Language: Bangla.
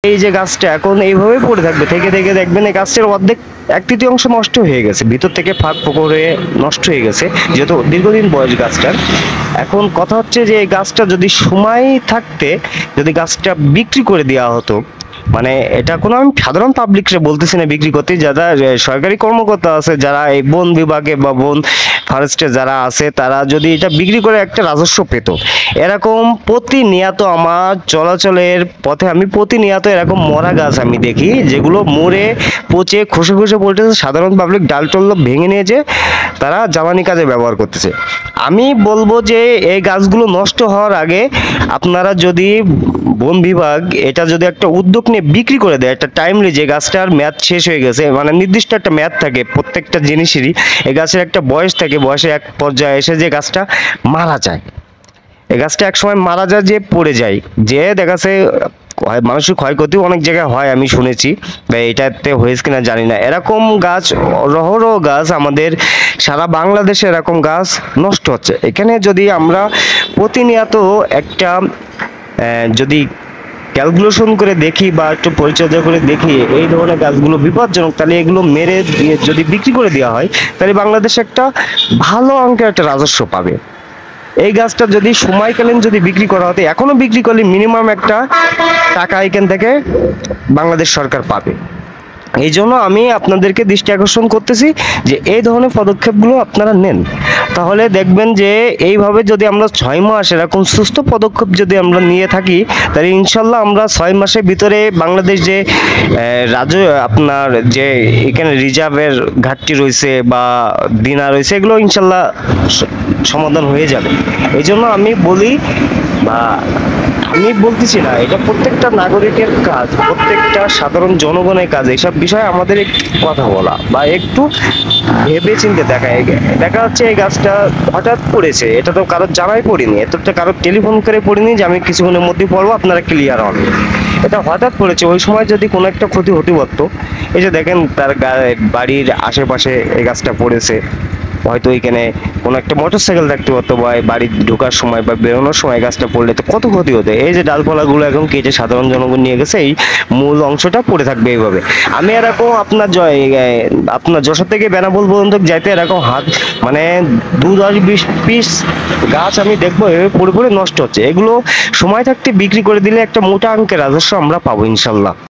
এই যে গাছটা এখন এইভাবে পড়ে থাকবে, থেকে থেকে দেখবেন এই গাছটার অর্ধেক 1/3 নষ্ট হয়ে গেছে, ভিতর থেকে ফাঁক ফোকর হয়ে নষ্ট হয়ে গেছে, যেহেতু দীর্ঘদিন বয়স গাছটার। এখন কথা হচ্ছে যে এই গাছটা যদি সময় থাকতে যদি গাছটা বিক্রি করে দেওয়া হতো, মানে এটা কোনো আমি সাধারণ পাবলিককে বলতেছি না বিক্রি করতে, যারা সরকারি কর্মকর্তা আছে, যারা এই বন বিভাগে বা বন ফরেস্টে যারা আছে, তারা যদি এটা বিক্রি করে একটা রাজস্ব পেত। এরকম প্রতিনিয়ত আমার চলাচলের পথে আমি প্রতিনিয়ত এরকম মরা গাছ আমি দেখি, যেগুলো মরে পচে খসে খসে পড়তেছে, সাধারণ পাবলিক ডাল টল্ল ভেঙে নিয়েছে, তারা জ্বালানি কাজে ব্যবহার করতেছে। আমি বলবো যে এই গাছগুলো নষ্ট হওয়ার আগে আপনারা যদি বন বিভাগ এটা যদি একটা উদ্যোগ নিয়ে বিক্রি করে দেয়, একটা টাইমলি, যে গাছটার মেয়াদ শেষ হয়ে গেছে, মানে নির্দিষ্ট একটা মেয়াদ থাকে প্রত্যেকটা জিনিসেরই, এই গাছের একটা বয়স থাকে, বয়সের এক পর্যায়ে এসে যে গাছটা মারা যায়, এই গাছটা একসময় মারা যায়, যে পড়ে যায়, যে দেখা যাচ্ছে মানুষের ক্ষয়ক্ষতিও অনেক জায়গায় হয় আমি শুনেছি, বা এটাতে হয়েছে কিনা জানি না। এরকম গাছ অহরহ গাছ আমাদের সারা বাংলাদেশে এরকম গাছ নষ্ট হচ্ছে। এখানে যদি আমরা প্রতিনিয়ত একটা যদি ক্যালকুলেশন করে দেখি বা একটু পরিচর্যা করে দেখি এই ধরনের গাছগুলো বিপজ্জনক, তাহলে এগুলো মেরে দিয়ে যদি বিক্রি করে দেওয়া হয়, তাহলে বাংলাদেশ একটা ভালো অঙ্কের একটা রাজস্ব পাবে। এই গাছটা যদি সময়কালীন যদি বিক্রি করা হতো, এখনো বিক্রি করলে মিনিমাম একটা টাকা এখান থেকে বাংলাদেশ সরকার পাবে। এই জন্য আমি আপনাদেরকে দৃষ্টি আকর্ষণ করতেছি যে এই ধরনের পদক্ষেপগুলো আপনারা নেন, তাহলে দেখবেন যে এইভাবে যদি আমরা 6 মাস এরকম সুস্থ পদক্ষেপ যদি আমরা নিয়ে থাকি, তাহলে ইনশাল্লাহ আমরা 6 মাসের ভিতরে বাংলাদেশ যে আপনার যে এখানে রিজার্ভের ঘাটতি রয়েছে বা দিনা রয়েছে, এগুলো ইনশাল্লাহ সমাধান হয়ে যাবে। এই জন্য আমি বলি, বা আমি বলতেছি না, এটা প্রত্যেকটা নাগরিকের কাজ, প্রত্যেকটা সাধারণ জনগণের কাজ এইসব বিষয়ে আমাদের একটু কথা বলা বা একটু ভেবে চিন্তে দেখা যাচ্ছে এই গাছটা হঠাৎ পড়েছে, এটা তো কারোর জানাই পড়িনি, এটা তো কারোর টেলিফোন করে পড়িনি যে আমি কিছুক্ষণের মধ্যে পড়বো, আপনারা ক্লিয়ার হন। এটা হঠাৎ পড়েছে, ওই সময় যদি কোনো একটা ক্ষতি হতে পারতো। এই যে দেখেন তার বাড়ির আশেপাশে এই গাছটা পড়েছে, হয়তো এখানে কোনো একটা মোটরসাইকেল দেখতে পারতো, বা বাড়ি ঢোকার সময় বা বেরোনোর সময় গাছটা পড়লে তো কত ক্ষতি হতো। এই যে ডালপালাগুলো এখন কেটে সাধারণ জনগণ নিয়ে গেছে, এই মূল অংশটা পড়ে থাকবে এইভাবে। আমি এরকম আপনার যশোর থেকে বেনাপোল পর্যন্ত যাইতে এরকম মানে 2-10-20 পিস গাছ আমি দেখবো এভাবে পড়ে পড়ে নষ্ট হচ্ছে। এগুলো সময় থাকতে বিক্রি করে দিলে একটা মোটা অঙ্কের রাজস্ব আমরা পাবো ইনশাল্লাহ।